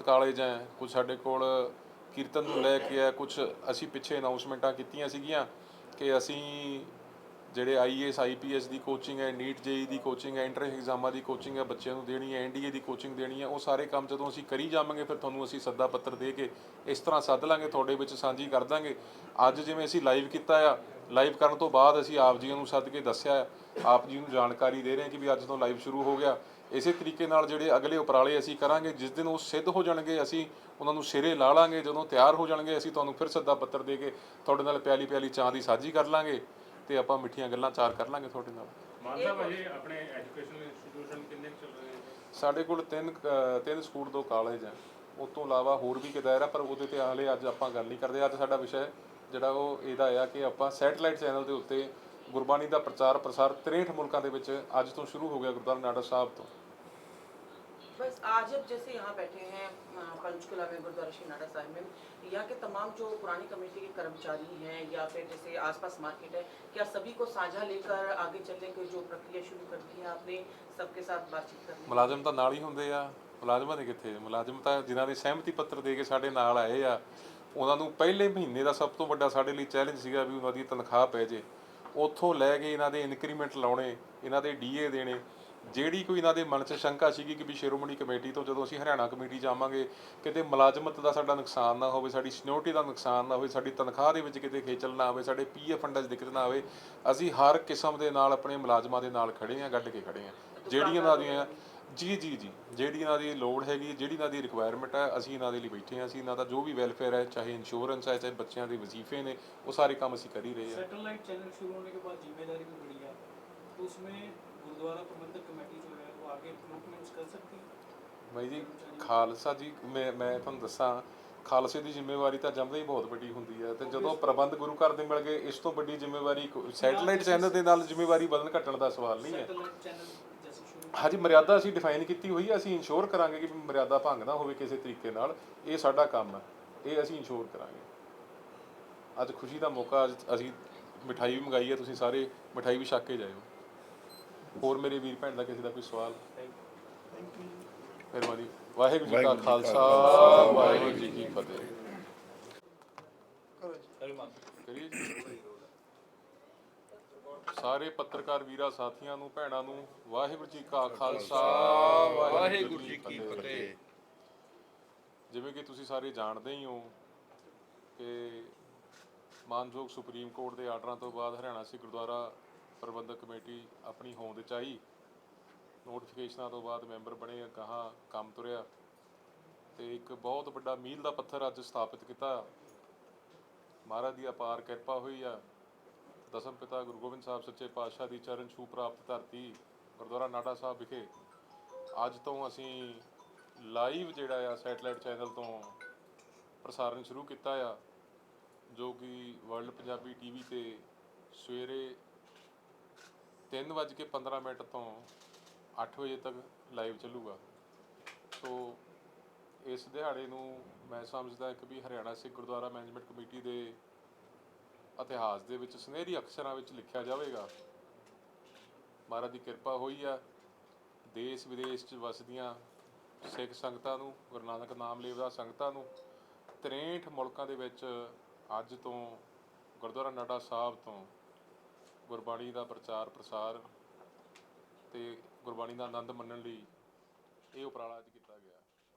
College ਹੈ, ਕੁਝ ਸਾਡੇ ਕੋਲ ਕੀਰਤਨ ਨੂੰ ਲੈ ਕੇ ਹੈ, ਕੁਝ ਅਸੀਂ ਪਿੱਛੇ ਅਨਾਊਂਸਮੈਂਟਾਂ ਕੀਤੀਆਂ ਸੀਗੀਆਂ ਕਿ ਅਸੀਂ ਜਿਹੜੇ IAS IPS ਦੀ ਕੋਚਿੰਗ ਹੈ, ਨੀਟ JEE ਦੀ ਕੋਚਿੰਗ ਹੈ, ਐਂਟਰੈਂਸ ਐਗਜ਼ਾਮਾਂ ਦੀ ਕੋਚਿੰਗ ਹੈ ਬੱਚਿਆਂ ਨੂੰ ਦੇਣੀ ਹੈ, NDA ਦੀ ਕੋਚਿੰਗ ਦੇਣੀ ਹੈ। ਉਹ ਸਾਰੇ ਕੰਮ ਜਦੋਂ ਅਸੀਂ ਕਰੀ ਜਾਵਾਂਗੇ ਫਿਰ ਤੁਹਾਨੂੰ ਅਸੀਂ ਸੱਦਾ ਪੱਤਰ ਦੇ ਕੇ ਇਸ ਤਰ੍ਹਾਂ ਸੱਦ ਲਾਂਗੇ, ਤੁਹਾਡੇ ਵਿੱਚ ਸਾਂਝੀ ਕਰ ਦਾਂਗੇ। ਅੱਜ ਜਿਵੇਂ ਅਸੀਂ ਲਾਈਵ ਕੀਤਾ ਆ, ਲਾਈਵ ਕਰਨ ਤੋਂ ਬਾਅਦ ਅਸੀਂ ਆਪ ਜੀ ਨੂੰ ਸੱਦ ਕੇ ਦੱਸਿਆ, ਆਪ ਜੀ ਨੂੰ ਜਾਣਕਾਰੀ ਦੇ ਰਹੇ ਹਾਂ ਕਿ ਵੀ ਅੱਜ ਤੋਂ ਲਾਈਵ ਸ਼ੁਰੂ ਹੋ ਗਿਆ। ਇਸੇ ਤਰੀਕੇ ਨਾਲ ਜਿਹੜੇ ਅਗਲੇ ਉਪਰਾਲੇ ਅਸੀਂ ਕਰਾਂਗੇ, ਜਿਸ ਦਿਨ ਉਹ ਸਿੱਧ ਹੋ ਜਾਣਗੇ ਅਸੀਂ ਉਹਨਾਂ ਨੂੰ ਸਿਰੇ ਲਾ ਲਾਂਗੇ। ਜਦੋਂ ਤਿਆਰ ਹੋ ਜਾਣਗੇ ਅਸੀਂ ਤੁਹਾਨੂੰ ਫਿਰ ਸੱਦਾ ਪੱਤਰ ਦੇ ਕੇ ਤੁਹਾਡੇ ਨਾਲ ਪਿਆਲੀ ਪਿਆਲੀ ਚਾਹ ਦੀ ਸਾਂਝੀ ਕਰ ਲਾਂਗੇ ਤੇ ਆਪਾਂ ਮਿੱਠੀਆਂ ਗੱਲਾਂ ਚਾਰ ਕਰ ਲਾਂਗੇ ਤੁਹਾਡੇ ਨਾਲ। ਮਾਨ ਸਾਹਿਬ ਅਜੇ ਆਪਣੇ ਐਜੂਕੇਸ਼ਨਲ ਇੰਸਟੀਟਿਊਸ਼ਨ ਕਿੰਨੇ ਚੱਲ ਰਹੇ ਨੇ? ਸਾਡੇ ਕੋਲ ਤਿੰਨ ਸਕੂਲ 2 ਕਾਲਜ ਹੈ, ਉਸ ਤੋਂ ਇਲਾਵਾ ਹੋਰ ਵੀ ਕਿਤੇ ਆ, ਪਰ ਉਹਦੇ 'ਤੇ ਹਾਲੇ ਅੱਜ ਆਪਾਂ ਗੱਲ ਨਹੀਂ ਕਰਦੇ। ਅੱਜ ਸਾਡਾ ਵਿਸ਼ਾ ਜਿਹੜਾ ਉਹ ਇਹਦਾ ਆ ਕਿ ਆਪਾਂ ਸੈਟੇਲਾਈਟ ਚੈਨਲ ਦੇ ਉੱਤੇ ਗੁਰਬਾਣੀ ਦਾ ਪ੍ਰਚਾਰ ਪ੍ਰਸਾਰ 63 ਮੁਲਕਾਂ ਦੇ ਵਿੱਚ ਅੱਜ ਤੋਂ ਸ਼ੁਰੂ ਹੋ ਗਿਆ ਗੁਰਦੁਆਰਾ ਨਾਡਾ ਸਾਹਿਬ ਤੋਂ। बस आज अब जैसे यहाँ बैठे हैं पंचकुला में गुरुद्वारा श्री नाडा साहिब में, यहाँ के तमाम जो पुरानी कमेटी के कर्मचारी हैं या फिर जैसे आसपास मार्केट है, क्या सभी को साझा लेकर आगे चलने की जो प्रक्रिया शुरू कर दी है आपने, सबके साथ बातचीत करनी? ਮੁਲਾਜ਼ਮ ਤਾਂ ਨਾਲ ਹੀ ਹੁੰਦੇ ਆ, ਮੁਲਾਜ਼ਮਾਂ ਦੇ ਕਿੱਥੇ? ਮੁਲਾਜ਼ਮ ਤਾਂ ਜਿਨ੍ਹਾਂ ਦੇ ਸਹਿਮਤੀ ਪੱਤਰ ਦੇ ਕੇ ਸਾਡੇ ਨਾਲ ਆਏ ਆ, ਉਹਨਾਂ ਨੂੰ ਪਹਿਲੇ ਮਹੀਨੇ ਦਾ ਸਭ ਤੋਂ ਵੱਡਾ ਸਾਡੇ ਲਈ ਚੈਲੰਜ ਸੀਗਾ ਵੀ ਉਹਨਾਂ ਦੀ ਤਨਖਾਹ ਪੈ ਜੇ। ਉੱਥੋਂ ਲੈ ਕੇ ਇਹਨਾਂ ਦੇ ਇਨਕਰੀਮੈਂਟ ਲਾਉਣੇ, ਇਹਨਾਂ ਦੇ DA ਦੇਣੇ। ਜਿਹੜੀ ਕੋਈ ਇਹਨਾਂ ਦੇ ਮਨ 'ਚ ਸ਼ੰਕਾ ਸੀਗੀ ਕਿ ਵੀ ਸ਼੍ਰੋਮਣੀ ਕਮੇਟੀ ਤੋਂ ਜਦੋਂ ਅਸੀਂ ਹਰਿਆਣਾ ਕਮੇਟੀ ਜਾਵਾਂਗੇ ਕਿਤੇ ਮੁਲਾਜ਼ਮਤ ਦਾ ਸਾਡਾ ਨੁਕਸਾਨ ਨਾ ਹੋਵੇ, ਸਾਡੀ ਸਿਨਿਓਰਟੀ ਦਾ ਨੁਕਸਾਨ ਨਾ ਹੋਵੇ, ਸਾਡੀ ਤਨਖਾਹ ਦੇ ਵਿੱਚ ਕਿਤੇ ਖੇਚਲ ਨਾ ਆਵੇ, ਸਾਡੇ PF ਫੰਡਾਂ 'ਚ ਦਿੱਕਤ ਨਾ ਆਵੇ, ਅਸੀਂ ਹਰ ਕਿਸਮ ਦੇ ਨਾਲ ਆਪਣੇ ਮੁਲਾਜ਼ਮਾਂ ਦੇ ਨਾਲ ਖੜੇ ਹਾਂ, ਗੱਡ ਕੇ ਖੜੇ ਹਾਂ। ਜਿਹੜੀ ਇਹਨਾਂ ਦੀਆਂ ਜੀ ਜਿਹੜੀ ਇਹਨਾਂ ਦੀ ਲੋੜ ਹੈਗੀ, ਜਿਹੜੀ ਇਹਨਾਂ ਦੀ ਰਿਕੁਆਇਰਮੈਂਟ ਹੈ, ਅਸੀਂ ਇਹਨਾਂ ਦੇ ਲਈ ਬੈਠੇ ਹਾਂ। ਅਸੀਂ ਇਹਨਾਂ ਦਾ ਜੋ ਵੀ ਵੈਲਫੇਅਰ ਹੈ, ਚਾਹੇ ਇੰਸ਼ੋਰੈਂਸ ਹੈ, ਚਾਹੇ ਬੱਚਿਆਂ ਦੇ ਵਜ਼ੀਫੇ ਨੇ, ਉਹ ਸਾਰੇ ਕੰਮ ਅਸੀਂ ਕਰ ही रहे हैं। सैटेलाइट चैनल शुरू होने के बाद जिम्मेदारी भी बढ़ी है, तो उसमें गुरुद्वारा प्रबंधक कमेटी जो है वो आगे रिक्रूटमेंट्स कर सकती है? ਬਾਈ ਜੀ ਖਾਲਸਾ ਜੀ, ਮੈਂ ਤੁਹਾਨੂੰ ਦੱਸਾਂ, ਖਾਲਸੇ ਦੀ ਜ਼ਿੰਮੇਵਾਰੀ ਤਾਂ ਜੰਮਦੇ ਹੀ ਬਹੁਤ ਵੱਡੀ ਹੁੰਦੀ ਹੈ, ਤੇ ਜਦੋਂ ਪ੍ਰਬੰਧ ਗੁਰੂ ਘਰ ਦੇ ਮਿਲ ਗਏ, ਇਸ ਤੋਂ ਵੱਡੀ ਜ਼ਿੰਮੇਵਾਰੀ ਸੈਟੇਲਾਈਟ ਚੈਨਲ ਦੇ ਨਾਲ ਜ਼ਿੰਮੇਵਾਰੀ ਵਧਣ ਘਟਣ ਦਾ ਸਵਾਲ ਨਹੀਂ ਹੈ। सैटेलाइट चैनल जैसे शुरू ਹਾਂਜੀ, ਮਰਿਆਦਾ ਅਸੀਂ ਡਿਫਾਈਨ ਕੀਤੀ ਹੋਈ ਹੈ, ਅਸੀਂ ਇੰਸ਼ੋਰ ਕਰਾਂਗੇ ਕਿ ਮਰਿਆਦਾ ਭੰਗ ਨਾ ਹੋਵੇ ਕਿਸੇ ਤਰੀਕੇ ਨਾਲ। ਇਹ ਸਾਡਾ ਕੰਮ ਹੈ, ਇਹ ਅਸੀਂ ਇੰਸ਼ੋਰ ਕਰਾਂਗੇ। ਅੱਜ ਖੁਸ਼ੀ ਦਾ ਮੌਕਾ, ਅੱਜ ਅਸੀਂ ਮਿਠਾਈ ਵੀ ਮੰਗਾਈ ਹੈ, ਤੁਸੀਂ ਸਾਰੇ ਮਿਠਾਈ ਵੀ ਛਕ ਕੇ ਜਾਇਓ। ਹੋਰ ਮੇਰੇ ਵੀਰ ਭੈਣ ਦਾ ਕਿਸੇ ਦਾ ਕੋਈ ਸਵਾਲ? ਮਿਹਰਬਾਨੀ। ਵਾਹਿਗੁਰੂ ਜੀ ਕਾ ਖਾਲਸਾ, ਵਾਹਿਗੁਰੂ ਜੀ ਕੀ ਫਤਿਹ। ਕਰੀਏ ਜੀ। ਸਾਰੇ ਪੱਤਰਕਾਰ ਵੀਰਾਂ ਸਾਥੀਆਂ ਨੂੰ, ਭੈਣਾਂ ਨੂੰ ਵਾਹਿਗੁਰੂ ਜੀ ਕਾ ਖਾਲਸਾ, ਵਾਹਿਗੁਰੂ ਜੀ ਕੀ ਫਤਿਹ। ਜਿਵੇਂ ਕਿ ਤੁਸੀਂ ਸਾਰੇ ਜਾਣਦੇ ਹੀ ਹੋ ਕਿ ਮਾਨਯੋਗ ਸੁਪਰੀਮ ਕੋਰਟ ਦੇ ਆਰਡਰਾਂ ਤੋਂ ਬਾਅਦ ਹਰਿਆਣਾ ਸਿੱਖ ਗੁਰਦੁਆਰਾ ਪ੍ਰਬੰਧਕ ਕਮੇਟੀ ਆਪਣੀ ਹੋਂਦ 'ਚ ਆਈ। ਨੋਟੀਫਿਕੇਸ਼ਨਾਂ ਤੋਂ ਬਾਅਦ ਮੈਂਬਰ ਬਣੇ, ਅਗਾਂਹ ਕੰਮ ਤੁਰਿਆ ਤੇ ਇੱਕ ਬਹੁਤ ਵੱਡਾ ਮੀਲ ਦਾ ਪੱਥਰ ਅੱਜ ਸਥਾਪਿਤ ਕੀਤਾ। ਮਹਾਰਾਜ ਦੀ ਅਪਾਰ ਕਿਰਪਾ ਹੋਈ ਆ। ਦਸਮ ਪਿਤਾ ਗੁਰੂ ਗੋਬਿੰਦ ਸਾਹਿਬ ਸੱਚੇ ਪਾਤਸ਼ਾਹ ਦੀ ਚਰਨ ਛੂਹ ਪ੍ਰਾਪਤ ਧਰਤੀ ਗੁਰਦੁਆਰਾ ਨਾਡਾ ਸਾਹਿਬ ਵਿਖੇ ਅੱਜ ਤੋਂ ਅਸੀਂ ਲਾਈਵ ਜਿਹੜਾ ਆ ਸੈਟੇਲਾਈਟ ਚੈਨਲ ਤੋਂ ਪ੍ਰਸਾਰਣ ਸ਼ੁਰੂ ਕੀਤਾ ਆ, ਜੋ ਕਿ ਵਰਲਡ ਪੰਜਾਬੀ TV 'ਤੇ ਸਵੇਰੇ 3:15 ਤੋਂ 8 ਵਜੇ ਤੱਕ ਲਾਈਵ ਚੱਲੂਗਾ। ਸੋ ਇਸ ਦਿਹਾੜੇ ਨੂੰ ਮੈਂ ਸਮਝਦਾ ਕਿ ਵੀ ਹਰਿਆਣਾ ਸਿੱਖ ਗੁਰਦੁਆਰਾ ਮੈਨੇਜਮੈਂਟ ਕਮੇਟੀ ਦੇ ਇਤਿਹਾਸ ਦੇ ਵਿੱਚ ਸੁਨਹਿਰੀ ਅਕਸ਼ਰਾਂ ਵਿੱਚ ਲਿਖਿਆ ਜਾਵੇਗਾ। ਮਹਾਰਾਜ ਦੀ ਕਿਰਪਾ ਹੋਈ ਆ। ਦੇਸ਼ ਵਿਦੇਸ਼ 'ਚ ਵਸਦੀਆਂ ਸਿੱਖ ਸੰਗਤਾਂ ਨੂੰ, ਗੁਰੂ ਨਾਨਕ ਨਾਮ ਲੇਵਾ ਸੰਗਤਾਂ ਨੂੰ 63 ਮੁਲਕਾਂ ਦੇ ਵਿੱਚ ਅੱਜ ਤੋਂ ਗੁਰਦੁਆਰਾ ਨਾਡਾ ਸਾਹਿਬ ਤੋਂ ਗੁਰਬਾਣੀ ਦਾ ਪ੍ਰਚਾਰ ਪ੍ਰਸਾਰ ਤੇ ਗੁਰਬਾਣੀ ਦਾ ਆਨੰਦ ਮੰਨਣ ਲਈ ਇਹ ਉਪਰਾਲਾ ਅੱਜ ਕੀਤਾ ਗਿਆ।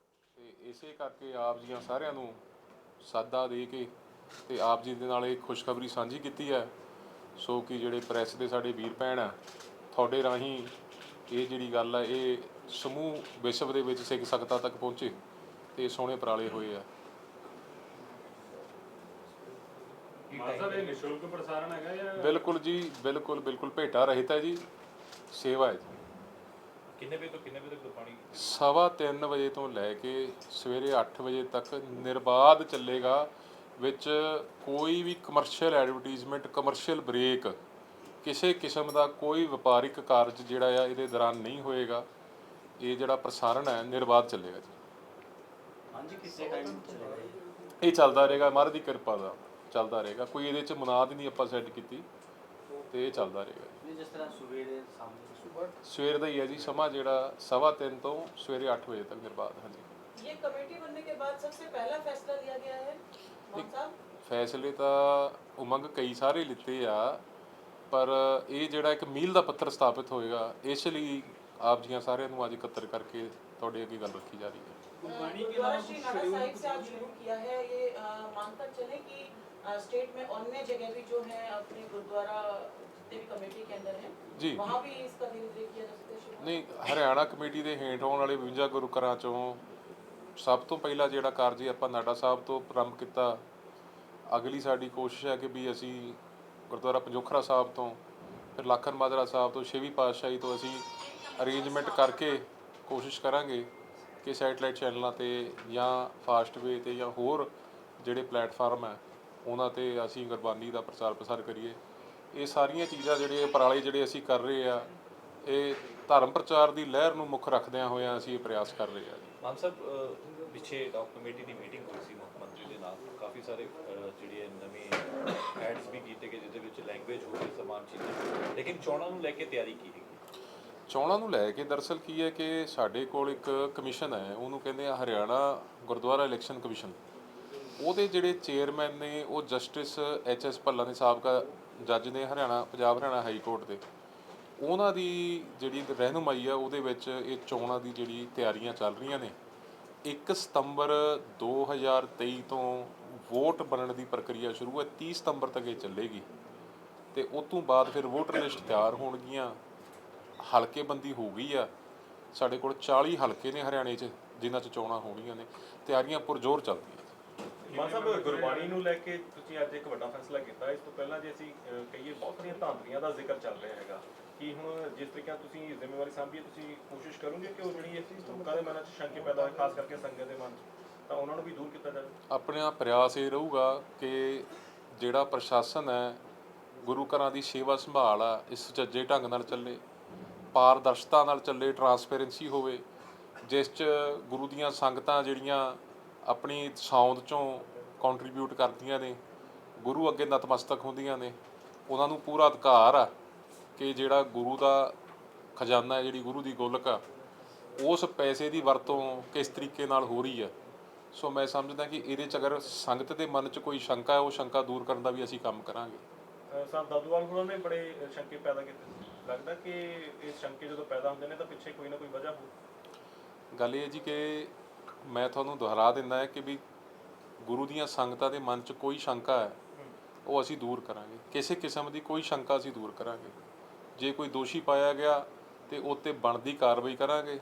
ਤੇ ਇਸੇ ਕਰਕੇ ਆਪ ਜੀਆਂ ਸਾਰਿਆਂ ਨੂੰ ਸਾਦਾ ਦੇ ਕੇ ਤੇ ਆਪ ਜੀ ਦੇ ਨਾਲ ਇਹ ਖੁਸ਼ਖਬਰੀ ਸਾਂਝੀ ਕੀਤੀ ਹੈ। ਸੋ ਕਿ ਜਿਹੜੇ ਪ੍ਰੈਸ ਦੇ ਸਾਡੇ ਵੀਰ ਭੈਣ ਆ, ਤੁਹਾਡੇ ਰਾਹੀਂ ਇਹ ਜਿਹੜੀ ਗੱਲ ਹੈ ਇਹ ਸਮੂਹ ਵਿਸ਼ਵ ਦੇ ਵਿੱਚ ਸਿੱਖ ਸੰਗਤਾਂ ਤੱਕ ਪਹੁੰਚੇ ਤੇ ਸੋਹਣੇ ਉਪਰਾਲੇ ਹੋਏ ਆ। ਇਹ ਨਿਸ਼ੁਲਕ ਪ੍ਰਸਾਰਣ ਹੈਗਾ ਜਾਂ? ਬਿਲਕੁਲ ਜੀ, ਬਿਲਕੁਲ ਭੇਟਾ ਰਹਿਤ ਹੈ ਜੀ, ਸੇਵਾ ਹੈ ਜੀ। ਕਿੰਨੇ ਵਜੇ ਤੋਂ ਕਿੰਨੇ ਵਜੇ ਤੱਕ ਗੁਰਬਾਣੀ? 3:15 ਵਜੇ ਤੋਂ ਲੈ ਕੇ ਸਵੇਰੇ 8 ਵਜੇ ਤੱਕ ਨਿਰਬਾਧ ਚੱਲੇਗਾ। ਵਿੱਚ ਕੋਈ ਵੀ ਕਮਰਸ਼ੀਅਲ ਐਡਵਰਟੀਜ਼ਮੈਂਟ, ਕਮਰਸ਼ੀਅਲ ਬ੍ਰੇਕ, ਕਿਸੇ ਕਿਸਮ ਦਾ ਕੋਈ ਵਪਾਰਿਕ ਕਾਰਜ ਜਿਹੜਾ ਆ ਇਹਦੇ ਦੌਰਾਨ ਨਹੀਂ ਹੋਏਗਾ। ਇਹ ਜਿਹੜਾ ਪ੍ਰਸਾਰਣ ਹੈ ਨਿਰਬਾਧ ਚੱਲੇਗਾ ਜੀ। ਹਾਂਜੀ, ਕਿਸੇ ਟਾਈਮ ਚਲੇਗਾ ਇਹ ਚੱਲਦਾ ਰਹੇਗਾ, ਮਹਾਰਾਜ ਦੀ ਕਿਰਪਾ ਦਾ ਚੱਲਦਾ ਰਹੇਗਾ। ਕੋਈ ਇਹਦੇ 'ਚ ਮੁਨਾਦ ਨਹੀਂ ਆਪਾਂ ਸੈੱਟ ਕੀਤੀ ਤੇ ਇਹ ਚੱਲਦਾ ਰਹੇਗਾ। ਜਿਸ ਤਰ੍ਹਾਂ ਸਵੇਰੇ ਸਾਹਮਣੇ ਸਵੇਰ ਦਾ ਹੀ ਹੈ ਜੀ ਸਮਾਂ, ਜਿਹੜਾ 3:15 ਤੋਂ ਸਵੇਰੇ 8 ਵਜੇ ਤੱਕ ਨਿਰਬਾਧ। ਹਾਂਜੀ। ये कमेटी बनने के बाद सबसे पहला फैसला लिया गया है मान साहब? ਫੈਸਲੇ ਤਾਂ ਉਮੰਗ ਕਈ ਸਾਰੇ ਲਿੱਤੇ ਆ, ਪਰ ਇਹ ਜਿਹੜਾ ਇੱਕ ਮੀਲ ਦਾ ਪੱਥਰ ਸਥਾਪਿਤ ਹੋਏਗਾ, ਇਸ ਲਈ ਆਪ ਜੀਆਂ ਸਾਰਿਆਂ ਨੂੰ ਅੱਜ ਇਕੱਤਰ ਕਰਕੇ ਤੁਹਾਡੇ ਅੱਗੇ ਗੱਲ ਰੱਖੀ ਜਾ ਰਹੀ ਹੈ। गुरबाणी के गुरुद्वारा नाम श्री कुछ नाडा शेड्यूल साहिब से आप कुछ शुरू किया है, ये मानकर चले कि स्टेट में अन्य जगह भी जो है अपने गुरुद्वारा जितने भी कमेटी के अंदर है जी। वहाँ भी इसका धीरे धीरे किया जा सकता है शुरू? ਨਹੀਂ, ਹਰਿਆਣਾ ਕਮੇਟੀ ਦੇ ਹੇਠ ਆਉਣ ਵਾਲੇ 52 ਗੁਰੂ ਘਰਾਂ ਚੋਂ ਸਭ ਤੋਂ ਪਹਿਲਾ ਜਿਹੜਾ ਕਾਰਜ ਆਪਾਂ ਨਾਡਾ ਸਾਹਿਬ ਤੋਂ ਪ੍ਰਾਰੰਭ ਕੀਤਾ, ਅਗਲੀ ਸਾਡੀ ਕੋਸ਼ਿਸ਼ ਹੈ ਕਿ ਵੀ ਅਸੀਂ ਗੁਰਦੁਆਰਾ ਪੰਜੋਖਰਾ ਸਾਹਿਬ ਤੋਂ, ਫਿਰ ਲਾਖਨ ਮਾਜਰਾ ਸਾਹਿਬ ਤੋਂ, ਛੇਵੀਂ ਪਾਤਸ਼ਾਹੀ ਤੋਂ ਅਸੀਂ ਅਰੇਂਜਮੈਂਟ ਕਰਕੇ ਕੋਸ਼ਿਸ਼ ਕਰਾਂਗੇ ਕਿ ਸੈਟਲਾਈਟ ਚੈਨਲਾਂ 'ਤੇ ਜਾਂ ਫਾਸਟਵੇ 'ਤੇ ਜਾਂ ਹੋਰ ਜਿਹੜੇ ਪਲੇਟਫਾਰਮ ਹੈ ਉਹਨਾਂ 'ਤੇ ਅਸੀਂ ਗੁਰਬਾਣੀ ਦਾ ਪ੍ਰਚਾਰ ਪ੍ਰਸਾਰ ਕਰੀਏ। ਇਹ ਸਾਰੀਆਂ ਚੀਜ਼ਾਂ ਜਿਹੜੇ ਉਪਰਾਲੇ ਜਿਹੜੇ ਅਸੀਂ ਕਰ ਰਹੇ ਆ, ਇਹ ਧਰਮ ਪ੍ਰਚਾਰ ਦੀ ਲਹਿਰ ਨੂੰ ਮੁੱਖ ਰੱਖਦਿਆਂ ਹੋਇਆਂ ਅਸੀਂ ਇਹ ਪ੍ਰਯਾਸ ਕਰ ਰਹੇ ਹਾਂ ਜੀ। ਮਾਨ ਸਾਹਿਬ, ਪਿੱਛੇ ਡਾਕ ਕਮੇਟੀ ਦੀ ਮੀਟਿੰਗ ਹੋਈ ਸੀ ਮੁੱਖ ਮੰਤਰੀ ਦੇ ਨਾਲ, ਕਾਫੀ ਸਾਰੇ ਜਿਹੜੇ ਨਵੇਂ ਐਡਸ ਵੀ ਕੀਤੇ ਗਏ ਜਿਹਦੇ ਵਿੱਚ ਲੈਂਗੁਏਜ ਹੋ ਗਈ, ਸਮਾਨ ਚੀਜ਼ਾਂ, ਲੇਕਿਨ ਚੋਣਾਂ ਨੂੰ ਲੈ ਕੇ ਤਿਆਰੀ ਕੀ ਹੈਗੀ? ਚੋਣਾਂ ਨੂੰ ਲੈ ਕੇ ਦਰਅਸਲ ਕੀ ਹੈ ਕਿ ਸਾਡੇ ਕੋਲ ਇੱਕ ਕਮਿਸ਼ਨ ਹੈ, ਉਹਨੂੰ ਕਹਿੰਦੇ ਆ ਹਰਿਆਣਾ ਗੁਰਦੁਆਰਾ ਇਲੈਕਸ਼ਨ ਕਮਿਸ਼ਨ। ਉਹਦੇ ਜਿਹੜੇ ਚੇਅਰਮੈਨ ਨੇ ਉਹ ਜਸਟਿਸ HS ਭੱਲਾ ਨੇ, ਸਾਬਕਾ ਜੱਜ ਨੇ ਪੰਜਾਬ ਹਰਿਆਣਾ ਹਾਈ ਕੋਰਟ ਦੇ। ਉਹਨਾਂ ਦੀ ਜਿਹੜੀ ਰਹਿਨੁਮਾਈ ਆ ਉਹਦੇ ਵਿੱਚ ਇਹ ਚੋਣਾਂ ਦੀ ਜਿਹੜੀ ਤਿਆਰੀਆਂ ਚੱਲ ਰਹੀਆਂ ਨੇ। 1 ਸਤੰਬਰ 2023 ਤੋਂ ਵੋਟ ਬਣਨ ਦੀ ਪ੍ਰਕਿਰਿਆ ਸ਼ੁਰੂ ਹੈ, 30 ਸਤੰਬਰ ਤੱਕ ਇਹ ਚੱਲੇਗੀ ਅਤੇ ਉਸ ਤੋਂ ਬਾਅਦ ਫਿਰ ਵੋਟਰ ਲਿਸਟ ਤਿਆਰ ਹੋਣਗੀਆਂ, ਹਲਕੇਬੰਦੀ ਹੋ ਗਈ ਆ। ਸਾਡੇ ਕੋਲ 40 ਹਲਕੇ ਨੇ ਹਰਿਆਣੇ 'ਚ ਜਿਨ੍ਹਾਂ 'ਚ ਚੋਣਾਂ ਹੋਣੀਆਂ ਨੇ, ਤਿਆਰੀਆਂ ਪੁਰਜ਼ੋਰ ਚੱਲਦੀਆਂ। ਮਾਨ ਸਾਹਿਬ, ਗੁਰਬਾਣੀ ਨੂੰ ਲੈ ਕੇ ਤੁਸੀਂ ਅੱਜ ਇੱਕ ਵੱਡਾ ਫੈਸਲਾ ਕੀਤਾ। ਇਸ ਤੋਂ ਪਹਿਲਾਂ ਜੇ ਅਸੀਂ ਕਹੀਏ ਬਹੁਤ ਸਾਰੀਆਂ ਧਾਂਦਲੀਆਂ ਦਾ ਜ਼ਿਕਰ ਚੱਲ ਰਿਹਾ ਹੈਗਾ ਕਿ ਹੁਣ ਜਿਸ ਤਰੀਕੇ ਨਾਲ ਤੁਸੀਂ ਜ਼ਿੰਮੇਵਾਰੀ ਸਾਂਭੀ ਹੈ, ਤੁਸੀਂ ਕੋਸ਼ਿਸ਼ ਕਰੋਗੇ ਕਿ ਉਹ ਜਿਹੜੀ ਇਸ ਲੋਕਾਂ ਦੇ ਮਨਾਂ 'ਚ ਸ਼ੰਕੇ ਪੈਦਾ ਹੋਏ, ਖਾਸ ਕਰਕੇ ਸੰਗਤ ਦੇ ਮਨ 'ਚ, ਤਾਂ ਉਹਨਾਂ ਨੂੰ ਵੀ ਦੂਰ ਕੀਤਾ ਜਾਵੇ। ਆਪਣਾ ਪ੍ਰਯਾਸ ਇਹ ਰਹੂਗਾ ਕਿ ਜਿਹੜਾ ਪ੍ਰਸ਼ਾਸਨ ਹੈ, ਗੁਰੂ ਘਰਾਂ ਦੀ ਸੇਵਾ ਸੰਭਾਲ ਆ, ਇਸ ਸੁਚੱਜੇ ਢੰਗ ਨਾਲ ਚੱਲੇ, ਪਾਰਦਰਸ਼ਤਾ ਨਾਲ ਚੱਲੇ, ਟਰਾਂਸਪੇਰੈਂਸੀ ਹੋਵੇ, ਜਿਸ 'ਚ ਗੁਰੂ ਦੀਆਂ ਸੰਗਤਾਂ ਜਿਹੜੀਆਂ ਆਪਣੀ ਸੌਂਦ 'ਚੋਂ ਕੰਟਰੀਬਿਊਟ ਕਰਦੀਆਂ ਨੇ, ਗੁਰੂ ਅੱਗੇ ਨਤਮਸਤਕ ਹੁੰਦੀਆਂ ਨੇ, ਉਹਨਾਂ ਨੂੰ ਪੂਰਾ ਅਧਿਕਾਰ ਆ ਕਿ ਜਿਹੜਾ ਗੁਰੂ ਦਾ ਖਜ਼ਾਨਾ ਹੈ, ਜਿਹੜੀ ਗੁਰੂ ਦੀ ਗੋਲਕ ਆ, ਉਸ ਪੈਸੇ ਦੀ ਵਰਤੋਂ ਕਿਸ ਤਰੀਕੇ ਨਾਲ ਹੋ ਰਹੀ ਹੈ। ਸੋ ਮੈਂ ਸਮਝਦਾ ਕਿ ਇਹਦੇ 'ਚ ਅਗਰ ਸੰਗਤ ਦੇ ਮਨ 'ਚ ਕੋਈ ਸ਼ੰਕਾ ਹੈ, ਉਹ ਸ਼ੰਕਾ ਦੂਰ ਕਰਨ ਦਾ ਵੀ ਅਸੀਂ ਕੰਮ ਕਰਾਂਗੇ। ਸੰਤ ਦਾਦੂਵਾਲ ਹੋਰਾਂ ਨੇ ਬੜੇ ਸ਼ੰਕੇ ਪੈਦਾ ਕੀਤੇ ਸੀ। ਲੱਗਦਾ ਕਿ ਇਹ ਸ਼ੰਕੇ ਜਦੋਂ ਪੈਦਾ ਹੁੰਦੇ ਨੇ ਤਾਂ ਪਿੱਛੇ ਕੋਈ ਨਾ ਕੋਈ ਵਜ੍ਹਾ ਹੋ। ਗੱਲ ਇਹ ਹੈ ਜੀ ਕਿ ਮੈਂ ਤੁਹਾਨੂੰ ਦੁਹਰਾ ਦਿੰਦਾ ਹੈ ਕਿ ਵੀ ਗੁਰੂ ਦੀਆਂ ਸੰਗਤਾਂ ਦੇ ਮਨ 'ਚ ਕੋਈ ਸ਼ੰਕਾ ਹੈ, ਉਹ ਅਸੀਂ ਦੂਰ ਕਰਾਂਗੇ। ਕਿਸੇ ਕਿਸਮ ਦੀ ਕੋਈ ਸ਼ੰਕਾ ਅਸੀਂ ਦੂਰ ਕਰਾਂਗੇ। ਜੇ ਕੋਈ ਦੋਸ਼ੀ ਪਾਇਆ ਗਿਆ ਤਾਂ ਉਹ 'ਤੇ ਬਣਦੀ ਕਾਰਵਾਈ ਕਰਾਂਗੇ।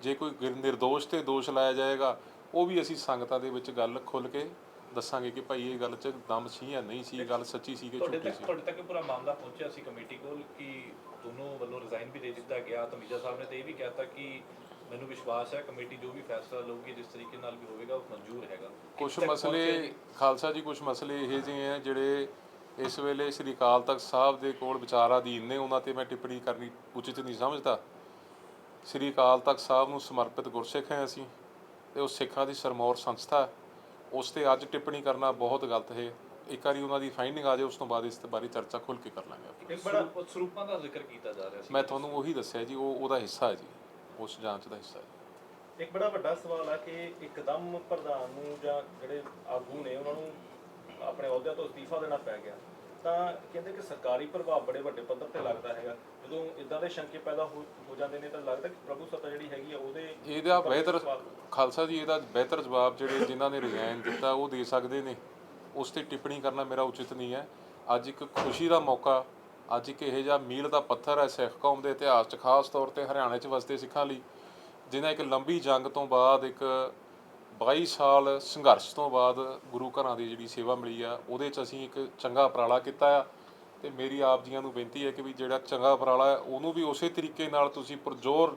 ਜੇ ਕੋਈ ਨਿਰਦੋਸ਼ 'ਤੇ ਦੋਸ਼ ਲਾਇਆ ਜਾਏਗਾ, ਉਹ ਵੀ ਅਸੀਂ ਸੰਗਤਾਂ ਦੇ ਵਿੱਚ ਗੱਲ ਖੁੱਲ੍ਹ ਕੇ ਦੱਸਾਂਗੇ ਕਿ ਭਾਈ ਇਹ ਗੱਲ 'ਚ ਦਮ ਸੀ ਜਾਂ ਨਹੀਂ ਸੀ, ਗੱਲ ਸੱਚੀ ਸੀ ਕਿ ਝੂਠੀ ਸੀ। ਤੁਹਾਡੇ ਤੱਕ ਪੂਰਾ ਮਾਮਲਾ ਪਹੁੰਚਿਆ ਸੀ ਕਮੇਟੀ ਕੋਲ ਕਿ ਦੋਨੋਂ ਵੱਲੋਂ ਰਿਜ਼ਾਈਨ ਵੀ ਦੇ ਦਿੱਤਾ ਗਿਆ। ਤਮੀਜ਼ਾ ਸਾਹਿਬ ਨੇ ਤਾਂ ਇਹ ਵੀ ਕਹਿਤਾ ਕਿ ਮੈਨੂੰ ਵਿਸ਼ਵਾਸ ਹੈ ਕਮੇਟੀ ਜੋ ਵੀ ਫੈਸਲਾ ਲਊਗੀ, ਜਿਸ ਤਰੀਕੇ ਨਾਲ ਵੀ ਹੋਵੇਗਾ, ਉਹ ਮਨਜ਼ੂਰ ਹੈਗਾ। ਕੁਛ ਮਸਲੇ ਖਾਲਸਾ ਜੀ, ਕੁਛ ਮਸਲੇ ਇਹੋ ਜਿਹੇ ਹੈ ਜਿਹੜੇ ਇਸ ਵੇਲੇ ਸ੍ਰੀ ਅਕਾਲ ਤਖਤ ਸਾਹਿਬ ਦੇ ਕੋਲ ਵਿਚਾਰਾਧੀਨ ਨੇ, ਉਹਨਾਂ 'ਤੇ ਮੈਂ ਟਿੱਪਣੀ ਕਰਨੀ ਉਚਿਤ ਨਹੀਂ ਸਮਝਦਾ। ਸ੍ਰੀ ਅਕਾਲ ਤਖਤ ਸਾਹਿਬ ਨੂੰ ਸਮਰਪਿਤ ਗੁਰਸਿੱਖ ਹੈ ਅਸੀਂ, ਅਤੇ ਉਹ ਸਿੱਖਾਂ ਦੀ ਸਰਮੌਰ ਸੰਸਥਾ, ਉਸ 'ਤੇ ਅੱਜ ਟਿੱਪਣੀ ਕਰਨਾ ਬਹੁਤ ਗਲਤ ਹੈ। ਇੱਕ ਵਾਰੀ ਉਹਨਾਂ ਦੀ ਫਾਈਂਡਿੰਗ ਆ ਜਾਏ, ਉਸ ਤੋਂ ਬਾਅਦ ਇਸ ਬਾਰੇ ਚਰਚਾ ਖੁੱਲ੍ਹ ਕੇ ਕਰ ਲਾਂਗੇ। ਸਰੂਪਾਂ ਦਾ ਜ਼ਿਕਰ ਕੀਤਾ ਜਾ ਰਿਹਾ ਸੀ। ਮੈਂ ਤੁਹਾਨੂੰ ਉਹੀ ਦੱਸਿਆ ਜੀ, ਉਹਦਾ ਹਿੱਸਾ ਹੈ ਜੀ, ਉਸ ਜਾਂਚ ਦਾ ਹਿੱਸਾ ਹੈ। ਇੱਕ ਬੜਾ ਵੱਡਾ ਸਵਾਲ ਹੈ ਕਿ ਇੱਕਦਮ ਪ੍ਰਧਾਨ ਨੂੰ ਜਾਂ ਜਿਹੜੇ ਆਗੂ ਨੇ ਉਹਨਾਂ ਨੂੰ ਆਪਣੇ ਅਹੁਦਿਆਂ ਤੋਂ ਅਸਤੀਫਾ ਦੇਣਾ ਪੈ ਗਿਆ, ਤਾਂ ਕਹਿੰਦੇ ਕਿ ਸਰਕਾਰੀ ਪ੍ਰਭਾਵ ਬੜੇ ਵੱਡੇ ਪੱਧਰ ਤੇ ਲੱਗਦਾ ਹੈਗਾ। ਜਦੋਂ ਇਦਾਂ ਦੇ ਸ਼ੰਕੇ ਪੈਦਾ ਹੋ ਜਾਂਦੇ ਨੇ ਤਾਂ ਲੱਗਦਾ ਕਿ ਪ੍ਰਭੂ ਸੱਤਾ ਜਿਹੜੀ ਹੈਗੀ ਆ ਉਹਦੇ ਇਹਦਾ ਬਿਹਤਰ ਖਾਲਸਾ ਜੀ, ਇਹਦਾ ਬਿਹਤਰ ਜਵਾਬ ਜਿਹੜੇ ਜਿਨ੍ਹਾਂ ਨੇ ਰਿਜ਼ਾਈਨ ਦਿੱਤਾ ਉਹ ਦੇ ਸਕਦੇ ਨੇ। ਉਸ 'ਤੇ ਟਿੱਪਣੀ ਕਰਨਾ ਮੇਰਾ ਉਚਿਤ ਨਹੀਂ ਹੈ। ਅੱਜ ਇੱਕ ਖੁਸ਼ੀ ਦਾ ਮੌਕਾ, ਅੱਜ ਇੱਕ ਇਹੋ ਜਿਹਾ ਮੀਲ ਦਾ ਪੱਥਰ ਹੈ ਸਿੱਖ ਕੌਮ ਦੇ ਇਤਿਹਾਸ 'ਚ, ਖਾਸ ਤੌਰ 'ਤੇ ਹਰਿਆਣੇ 'ਚ ਵਸਦੇ ਸਿੱਖਾਂ ਲਈ, ਜਿਨ੍ਹਾਂ ਇੱਕ ਲੰਬੀ ਜੰਗ ਤੋਂ ਬਾਅਦ, ਇੱਕ 22 ਸਾਲ ਸੰਘਰਸ਼ ਤੋਂ ਬਾਅਦ ਗੁਰੂ ਘਰਾਂ ਦੀ ਜਿਹੜੀ ਸੇਵਾ ਮਿਲੀ ਆ, ਉਹਦੇ 'ਚ ਅਸੀਂ ਇੱਕ ਚੰਗਾ ਉਪਰਾਲਾ ਕੀਤਾ ਆ। ਅਤੇ ਮੇਰੀ ਆਪ ਜੀਆਂ ਨੂੰ ਬੇਨਤੀ ਹੈ ਕਿ ਵੀ ਜਿਹੜਾ ਚੰਗਾ ਉਪਰਾਲਾ ਹੈ ਉਹਨੂੰ ਵੀ ਉਸੇ ਤਰੀਕੇ ਨਾਲ ਤੁਸੀਂ ਪੁਰਜ਼ੋਰ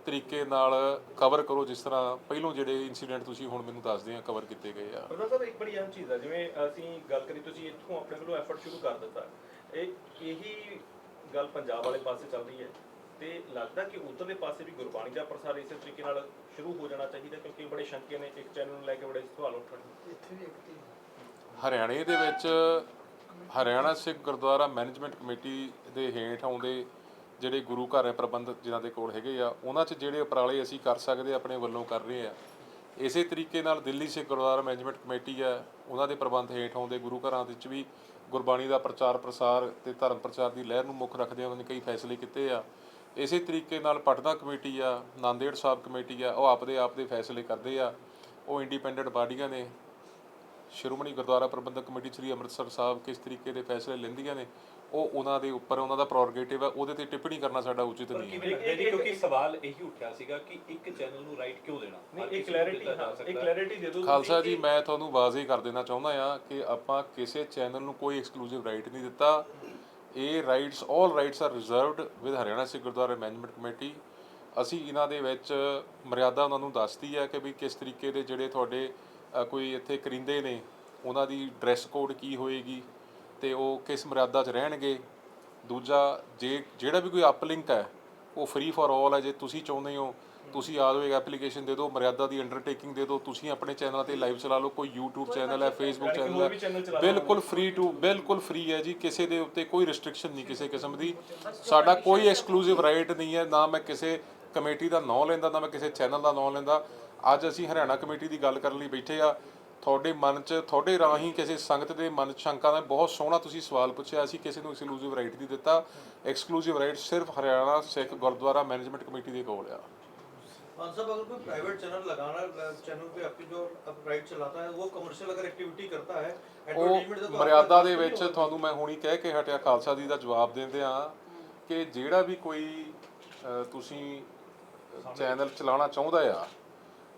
ਤਰੀਕੇ ਨਾਲ ਕਵਰ ਕਰੋ, ਜਿਸ ਤਰ੍ਹਾਂ ਪਹਿਲੋਂ ਜਿਹੜੇ ਇਨਸੀਡੈਂਟ ਤੁਸੀਂ ਹੁਣ ਮੈਨੂੰ ਦੱਸਦੇ ਆ ਕਵਰ ਕੀਤੇ ਗਏ ਆ। ਪ੍ਰਧਾਨ ਸਾਹਿਬ, ਇੱਕ ਬੜੀ ਅਹਿਮ ਚੀਜ਼ ਹੈ, ਜਿਵੇਂ ਅਸੀਂ ਗੱਲ ਕਰੀ, ਤੁਸੀਂ ਇੱਥੋਂ ਆਪਣੇ ਵੱਲੋਂ ਐਫਰਟ ਸ਼ੁਰੂ ਕਰ ਦਿੱਤਾ, ਇਹੀ ਗੱਲ ਪੰਜਾਬ ਵਾਲੇ ਪਾਸੇ ਚੱਲ ਰਹੀ ਹੈ, ਤੇ ਲੱਗਦਾ ਕਿ ਉੱਧਰਲੇ ਪਾਸੇ ਵੀ ਗੁਰਬਾਣੀ ਦਾ ਪ੍ਰਸਾਰ ਇਸੇ ਤਰੀਕੇ ਨਾਲ ਸ਼ੁਰੂ ਹੋ ਜਾਣਾ ਚਾਹੀਦਾ, ਕਿਉਂਕਿ ਬੜੇ ਸ਼ੰਕੇ ਨੇ, ਇੱਕ ਚੈਨਲ ਨੂੰ ਲੈ ਕੇ ਬੜੇ ਸਵਾਲ ਉੱਠਣ। ਹਰਿਆਣੇ ਦੇ ਵਿੱਚ ਹਰਿਆਣਾ ਸਿੱਖ ਗੁਰਦੁਆਰਾ ਮੈਨੇਜਮੈਂਟ ਕਮੇਟੀ ਦੇ ਹੇਠ ਆਉਂਦੇ ਜਿਹੜੇ ਗੁਰੂ ਘਰ ਹੈ ਪ੍ਰਬੰਧਕ ਜਿਨ੍ਹਾਂ ਦੇ ਕੋਲ ਹੈਗੇ ਆ, ਉਹਨਾਂ 'ਚ ਜਿਹੜੇ ਉਪਰਾਲੇ ਅਸੀਂ ਕਰ ਸਕਦੇ ਆਪਣੇ ਵੱਲੋਂ ਕਰ ਰਹੇ ਆ। ਇਸੇ ਤਰੀਕੇ ਨਾਲ ਦਿੱਲੀ ਸਿੱਖ ਗੁਰਦੁਆਰਾ ਮੈਨੇਜਮੈਂਟ ਕਮੇਟੀ ਹੈ, ਉਹਨਾਂ ਦੇ ਪ੍ਰਬੰਧ ਹੇਠ ਆਉਂਦੇ ਗੁਰੂ ਘਰਾਂ ਵਿੱਚ ਵੀ ਗੁਰਬਾਣੀ ਦਾ ਪ੍ਰਚਾਰ ਪ੍ਰਸਾਰ ਤੇ ਧਰਮ ਪ੍ਰਚਾਰ ਦੀ ਲਹਿਰ ਨੂੰ ਮੁੱਖ ਰੱਖਦੇ ਉਹਨਾਂ ਨੇ ਕਈ ਫੈਸਲੇ ਕੀਤੇ ਆ। ਇਸੇ ਤਰੀਕੇ ਨਾਲ ਪਟਨਾ ਕਮੇਟੀ ਆ, ਨਾਂਦੇੜ ਸਾਹਿਬ ਕਮੇਟੀ ਆ, ਉਹ ਆਪਦੇ ਫੈਸਲੇ ਕਰਦੇ ਆ। ਉਹ ਇੰਡੀਪੈਂਡੈਂਟ ਬਾਡੀਆਂ ਨੇ। ਸ਼੍ਰੋਮਣੀ ਗੁਰਦੁਆਰਾ ਪ੍ਰਬੰਧਕ ਕਮੇਟੀ ਸ੍ਰੀ ਅੰਮ੍ਰਿਤਸਰ ਸਾਹਿਬ ਕਿਸ ਤਰੀਕੇ ਦੇ ਫੈਸਲੇ ਲੈਂਦੀਆਂ ਨੇ, ਉਹ ਉਹਨਾਂ ਦੇ ਉੱਪਰ ਉਹਨਾਂ ਦਾ ਪ੍ਰੋਰੋਗੇਟਿਵ ਹੈ, ਉਹਦੇ ਤੇ ਟਿੱਪਣੀ ਕਰਨਾ ਸਾਡਾ ਉਚਿਤ ਨਹੀਂ ਹੈ। ਕਿਵੇਂ ਲੱਗਦਾ ਜੀ, ਕਿਉਂਕਿ ਸਵਾਲ ਇਹੀ ਉੱਠਿਆ ਸੀਗਾ ਕਿ ਇੱਕ ਚੈਨਲ ਨੂੰ ਰਾਈਟ ਕਿਉਂ ਦੇਣਾ? ਨਹੀਂ, ਇੱਕ ਕਲੈਰਿਟੀ ਦੇ ਦਿਓ ਖਾਲਸਾ ਜੀ, ਮੈਂ ਤੁਹਾਨੂੰ ਵਾਜ਼ਿਹ ਕਰ ਦੇਣਾ ਚਾਹੁੰਦਾ ਆ ਕਿ ਆਪਾਂ ਕਿਸੇ ਚੈਨਲ ਨੂੰ ਕੋਈ ਐਕਸਕਲੂਸਿਵ ਰਾਈਟ ਨਹੀਂ ਦਿੱਤਾ। ਇਹ rights, all rights are reserved with Haryana Sikh Gurdwara management committee. ਅਸੀਂ ਇਹਨਾਂ ਦੇ ਵਿੱਚ ਮਰਿਆਦਾ ਉਹਨਾਂ ਨੂੰ ਦੱਸਦੀ ਹੈ ਕਿ ਵੀ ਕਿਸ ਤਰੀਕੇ ਦੇ ਜਿਹੜੇ ਤੁਹਾਡੇ ਕੋਈ ਇੱਥੇ ਕਰਿੰਦੇ ਨੇ, ਉਹਨਾਂ ਦੀ ਡਰੈਸ ਕੋਡ ਕੀ ਹੋਏਗੀ ਤੇ ਉਹ ਕਿਸ ਮਰਿਆਦਾ 'ਚ ਰਹਿਣਗੇ। ਦੂਜਾ, ਜਿਹੜਾ ਵੀ ਕੋਈ ਅਪਲਿੰਕ ਹੈ ਉਹ ਫ੍ਰੀ ਫॉर ਆਲ ਹੈ। ਜੇ ਤੁਸੀਂ ਚਾਹੁੰਦੇ ਹੋ ਤੁਸੀਂ ਆ ਜਾਓ, ਇੱਕ ਐਪਲੀਕੇਸ਼ਨ ਦੇ ਦਿਓ, ਮਰਿਆਦਾ ਦੀ ਅੰਡਰਟੇਕਿੰਗ ਦੇ ਦਿਓ, ਤੁਸੀਂ ਆਪਣੇ ਚੈਨਲਾਂ ਤੇ ਲਾਈਵ ਚਲਾ ਲਓ। ਕੋਈ YouTube ਚੈਨਲ ਹੈ, Facebook ਚੈਨਲ ਹੈ, ਬਿਲਕੁਲ ਫ੍ਰੀ ਹੈ ਜੀ। ਕਿਸੇ ਦੇ ਉੱਤੇ ਕੋਈ ਰਿਸਟ੍ਰਿਕਸ਼ਨ ਨਹੀਂ ਕਿਸੇ ਕਿਸਮ ਦੀ। ਸਾਡਾ ਕੋਈ ਐਕਸਕਲੂਸਿਵ ਰਾਈਟ ਨਹੀਂ ਹੈ। ਨਾ ਮੈਂ ਕਿਸੇ ਕਮੇਟੀ ਦਾ ਨਾਂ ਲੈਂਦਾ, ਨਾ ਮੈਂ ਕਿਸੇ ਚੈਨਲ ਦਾ ਨਾਂ ਲੈਂਦਾ। ਅੱਜ ਅਸੀਂ ਹਰਿਆਣਾ ਕਮੇਟੀ ਦੀ ਗੱਲ ਕਰਨ ਲਈ ਬੈਠੇ ਆ। ਤੁਹਾਡੇ ਮਨ 'ਚ, ਤੁਹਾਡੇ ਰਾਹੀਂ ਕਿਸੇ ਸੰਗਤ ਦੇ ਮਨ 'ਚ ਸ਼ੰਕਾ ਦਾ ਬਹੁਤ ਸੋਹਣਾ ਤੁਸੀਂ ਸਵਾਲ ਪੁੱਛਿਆ। ਅਸੀਂ ਕਿਸੇ ਨੂੰ ਐਕਸਕਲੂਸਿਵ ਰਾਈਟ ਨਹੀਂ ਦਿੱਤਾ। ਐਕਸਕਲੂਸਿਵ ਰਾਈਟ ਸਿਰਫ ਹਰਿਆਣਾ ਸਿੱਖ ਗੁਰਦੁਆਰਾ ਮੈਨੇਜमेंट कमेटी ਦੇ ਕੋਲ ਆ। मान साहब, अगर कोई प्राइवेट चैनल लगाना, चैनल पे आपकी जो राइट चलाता है वो कमर्शियल अगर एक्टिविटी करता है, एडवर्टाइजमेंट ਉਹ ਮਰਿਆਦਾ ਦੇ ਵਿੱਚ ਤੁਹਾਨੂੰ ਮੈਂ ਹੁਣੀ ਕਹਿ ਕੇ ਹਟਿਆ ਖਾਲਸਾ ਜੀ ਦਾ ਜਵਾਬ ਦਿੰਦੇ ਆ ਕਿ ਜਿਹੜਾ ਵੀ ਕੋਈ ਤੁਸੀਂ ਚੈਨਲ ਚਲਾਉਣਾ ਚਾਹੁੰਦਾ ਆ,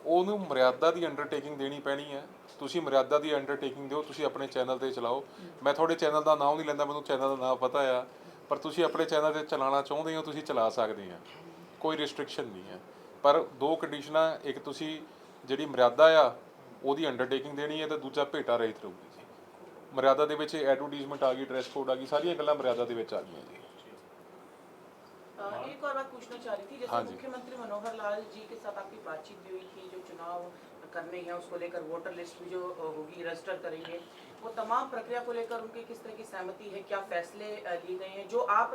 ਉਹਨੂੰ ਮਰਿਆਦਾ ਦੀ ਅੰਡਰਟੇਕਿੰਗ ਦੇਣੀ ਪੈਣੀ ਹੈ। ਤੁਸੀਂ ਮਰਿਆਦਾ ਦੀ ਅੰਡਰਟੇਕਿੰਗ ਦਿਓ, ਤੁਸੀਂ ਆਪਣੇ ਚੈਨਲ ਤੇ ਚਲਾਓ। ਮੈਂ ਤੁਹਾਡੇ ਚੈਨਲ ਦਾ ਨਾਮ ਨਹੀਂ ਲੈਂਦਾ, ਮੈਨੂੰ ਚੈਨਲ ਦਾ ਨਾਮ ਪਤਾ ਆ, ਪਰ ਤੁਸੀਂ ਆਪਣੇ ਚੈਨਲ ਤੇ ਚਲਾਉਣਾ ਚਾਹੁੰਦੇ ਹੋ ਤੁਸੀਂ ਚਲਾ ਸਕਦੇ ਆ, ਕੋਈ ਰਿਸਟ੍ਰਿਕਸ਼ਨ ਨਹੀਂ ਹੈ। ਪਰ ਦੋ ਕੰਡੀਸ਼ਨਾਂ, ਇੱਕ ਤੁਸੀਂ ਜਿਹੜੀ ਮਰਿਆਦਾ ਆ ਉਹਦੀ ਅੰਡਰਟੇਕਿੰਗ ਦੇਣੀ ਹੈ, ਤੇ ਦੂਜਾ ਭੇਟਾ ਰਹਿਤ ਰਹੂਗੀ ਜੀ। ਮਰਿਆਦਾ ਦੇ ਵਿੱਚ ਐਡਵਰਟੀਜ਼ਮੈਂਟ ਆ ਗਈ, ਡਰੈਸ ਕੋਡ ਆ गई, ਸਾਰੀਆਂ ਗੱਲਾਂ ਮਰਿਆਦਾ ਦੇ ਵਿੱਚ ਆ ਗਈਆਂ ਜੀ। एक और बात पूछना चाह रही थी, जैसे मुख्यमंत्री मनोहर लाल जी के साथ आपकी बातचीत भी हुई थी, जो चुनाव करने हैं उसको लेकर वोटर लिस्ट भी जो होगी रजिस्टर करेंगे, वो तमाम प्रक्रिया को लेकर उनकी किस तरह की सहमति है, क्या फैसले लिए गए हैं जो आप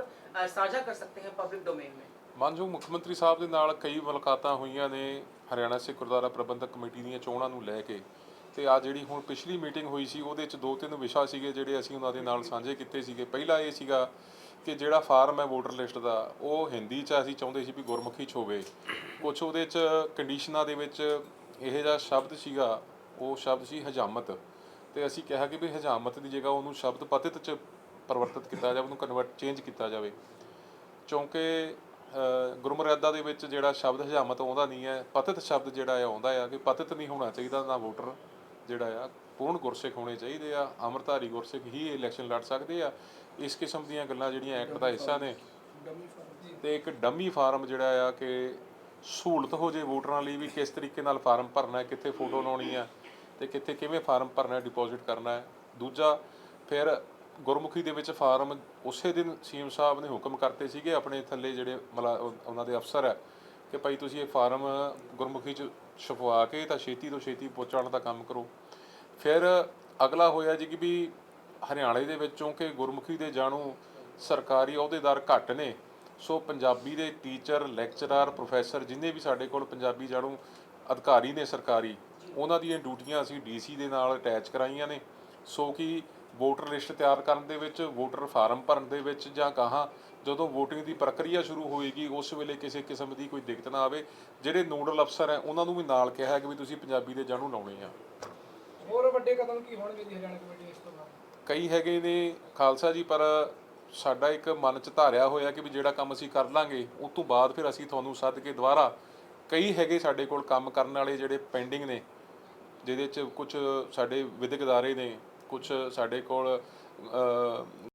साझा कर सकते हैं पब्लिक डोमेन में? ਮਾਨਯੋਗ ਮੁੱਖ ਮੰਤਰੀ ਸਾਹਿਬ ਦੇ ਨਾਲ ਕਈ ਮੁਲਾਕਾਤਾਂ ਹੋਈਆਂ ਨੇ ਹਰਿਆਣਾ ਸਿੱਖ ਗੁਰਦੁਆਰਾ ਪ੍ਰਬੰਧਕ ਕਮੇਟੀ ਦੀਆਂ ਚੋਣਾਂ ਨੂੰ ਲੈ ਕੇ। ਤੇ ਆ ਜਿਹੜੀ ਹੁਣ ਪਿਛਲੀ ਮੀਟਿੰਗ ਹੋਈ ਸੀ ਉਹਦੇ ਵਿੱਚ 2-3 ਵਿਸ਼ਾ ਸੀਗੇ ਜਿਹੜੇ ਅਸੀਂ ਉਹਨਾਂ ਦੇ ਨਾਲ ਸਾਂਝੇ ਕੀਤੇ ਸੀਗੇ। ਪਹਿਲਾ ਇਹ ਸੀਗਾ ਕਿ ਜਿਹੜਾ ਫਾਰਮ ਹੈ ਵੋਟਰ ਲਿਸਟ ਦਾ, ਉਹ ਹਿੰਦੀ 'ਚ ਅਸੀਂ ਚਾਹੁੰਦੇ ਸੀ ਵੀ ਗੁਰਮੁਖੀ 'ਚ ਹੋਵੇ। ਕੁਛ ਉਹਦੇ 'ਚ ਕੰਡੀਸ਼ਨਾਂ ਦੇ ਵਿੱਚ ਇਹੋ ਜਿਹਾ ਸ਼ਬਦ ਸੀਗਾ, ਉਹ ਸ਼ਬਦ ਸੀ ਹਜਾਮਤ। ਤੇ ਅਸੀਂ ਕਿਹਾ ਕਿ ਵੀ ਹਜਾਮਤ ਦੀ ਜਗ੍ਹਾ ਉਹਨੂੰ ਸ਼ਬਦ ਪਤਿਤ 'ਚ ਪਰਿਵਰਤਿਤ ਕੀਤਾ ਜਾਵੇ, ਉਹਨੂੰ ਚੇਂਜ ਕੀਤਾ ਜਾਵੇ। ਕਿਉਂਕਿ ਗੁਰਮਰਿਆਦਾ ਦੇ ਵਿੱਚ ਜਿਹੜਾ ਸ਼ਬਦ ਹਜਾਮਤ ਆਉਂਦਾ ਨਹੀਂ ਹੈ, ਪਤਿਤ ਸ਼ਬਦ ਜਿਹੜਾ ਆ ਆਉਂਦਾ ਆ ਕਿ ਪਤਿਤ ਨਹੀਂ ਹੋਣਾ ਚਾਹੀਦਾ। ਨਾ ਵੋਟਰ ਜਿਹੜਾ ਆ ਪੂਰਨ ਗੁਰਸਿੱਖ ਹੋਣੇ ਚਾਹੀਦੇ ਆ, ਅੰਮ੍ਰਿਤਧਾਰੀ ਗੁਰਸਿੱਖ ਹੀ ਇਲੈਕਸ਼ਨ ਲੜ ਸਕਦੇ ਆ। ਇਸ ਕਿਸਮ ਦੀਆਂ ਗੱਲਾਂ ਜਿਹੜੀਆਂ ਐਕਟ ਦਾ ਹਿੱਸਾ ਨੇ। ਤੇ ਇੱਕ ਡੰਮੀ ਫਾਰਮ ਜਿਹੜਾ ਆ ਕਿ ਸਹੂਲਤ ਹੋ ਜੇ ਵੋਟਰਾਂ ਲਈ ਵੀ ਕਿਸ ਤਰੀਕੇ ਨਾਲ ਫਾਰਮ ਭਰਨਾ ਹੈ, ਕਿੱਥੇ ਫੋਟੋ ਲਾਉਣੀ ਆ ਤੇ ਕਿੱਥੇ ਕਿਵੇਂ ਫਾਰਮ ਭਰਨਾ, ਡਿਪੋਜ਼ਿਟ ਕਰਨਾ ਹੈ। ਦੂਜਾ, ਫਿਰ ਗੁਰਮੁਖੀ ਦੇ ਵਿੱਚ ਫਾਰਮ ਉਸੇ ਦਿਨ ਸੀਐਮ ਸਾਹਿਬ ਨੇ ਹੁਕਮ ਕਰਤੇ ਸੀਗੇ ਆਪਣੇ ਥੱਲੇ ਜਿਹੜੇ ਉਹਨਾਂ ਦੇ ਅਫਸਰ ਹੈ ਕਿ ਭਾਈ ਤੁਸੀਂ ਇਹ ਫਾਰਮ ਗੁਰਮੁਖੀ 'ਚ ਛਪਵਾ ਕੇ ਤਾਂ ਛੇਤੀ ਤੋਂ ਛੇਤੀ ਪਹੁੰਚਾਉਣ ਦਾ ਕੰਮ ਕਰੋ। ਫਿਰ ਅਗਲਾ ਹੋਇਆ ਜੀ ਕਿ ਵੀ ਹਰਿਆਣੇ ਦੇ ਵਿੱਚੋਂ ਕਿ ਗੁਰਮੁਖੀ ਦੇ ਜਾਣੂ ਸਰਕਾਰੀ ਅਹੁਦੇਦਾਰ ਘੱਟ ਨੇ, ਸੋ ਪੰਜਾਬੀ ਦੇ ਟੀਚਰ, ਲੈਕਚਰਰ, ਪ੍ਰੋਫੈਸਰ ਜਿੰਨੇ ਵੀ ਸਾਡੇ ਕੋਲ ਪੰਜਾਬੀ ਜਾਣੂ ਅਧਿਕਾਰੀ ਨੇ ਸਰਕਾਰੀ, ਉਹਨਾਂ ਦੀਆਂ ਡਿਊਟੀਆਂ ਅਸੀਂ ਡੀਸੀ ਦੇ ਨਾਲ ਅਟੈਚ ਕਰਾਈਆਂ ਨੇ। ਸੋ ਕਿ ਵੋਟਰ ਲਿਸਟ ਤਿਆਰ ਕਰਨ ਦੇ ਵਿੱਚ, ਵੋਟਰ ਫਾਰਮ ਭਰਨ ਦੇ ਵਿੱਚ ਜਾਂ ਗਾਹਾਂ ਜਦੋਂ ਵੋਟਿੰਗ ਦੀ ਪ੍ਰਕਿਰਿਆ ਸ਼ੁਰੂ ਹੋਏਗੀ ਉਸ ਵੇਲੇ ਕਿਸੇ ਕਿਸਮ ਦੀ ਕੋਈ ਦਿੱਕਤ ਨਾ ਆਵੇ। ਜਿਹੜੇ ਨੋਡਲ ਅਫਸਰ ਹੈ ਉਹਨਾਂ ਨੂੰ ਵੀ ਨਾਲ ਕਿਹਾ ਕਿ ਵੀ ਤੁਸੀਂ ਪੰਜਾਬੀ ਦੇ ਜਾਣੂ ਲਾਉਣੇ ਆ। ਹੋਰ ਵੱਡੇ ਕਦਮ ਕੀ ਹੋਣਗੇ ਜੀ ਹਰਿਆਣਾ ਕਮੇਟੀ ਇਸ ਤੋਂ ਬਾਅਦ? ਕਈ ਹੈਗੇ ਨੇ ਖਾਲਸਾ ਜੀ, ਪਰ ਸਾਡਾ ਇੱਕ ਮਨ 'ਚ ਧਾਰਿਆ ਹੋਇਆ ਕਿ ਵੀ ਜਿਹੜਾ ਕੰਮ ਅਸੀਂ ਕਰ ਲਾਂਗੇ ਉਸ ਤੋਂ ਬਾਅਦ ਫਿਰ ਅਸੀਂ ਤੁਹਾਨੂੰ ਸੱਦ ਕੇ ਦੁਬਾਰਾ, ਕਈ ਹੈਗੇ ਸਾਡੇ ਕੋਲ ਕੰਮ ਕਰਨ ਵਾਲੇ ਜਿਹੜੇ ਪੈਂਡਿੰਗ ਨੇ, ਜਿਹਦੇ 'ਚ ਕੁਝ ਸਾਡੇ ਵਿਦਿਅਕ ਅਦਾਰੇ ਨੇ, ਕੁਝ ਸਾਡੇ ਕੋਲ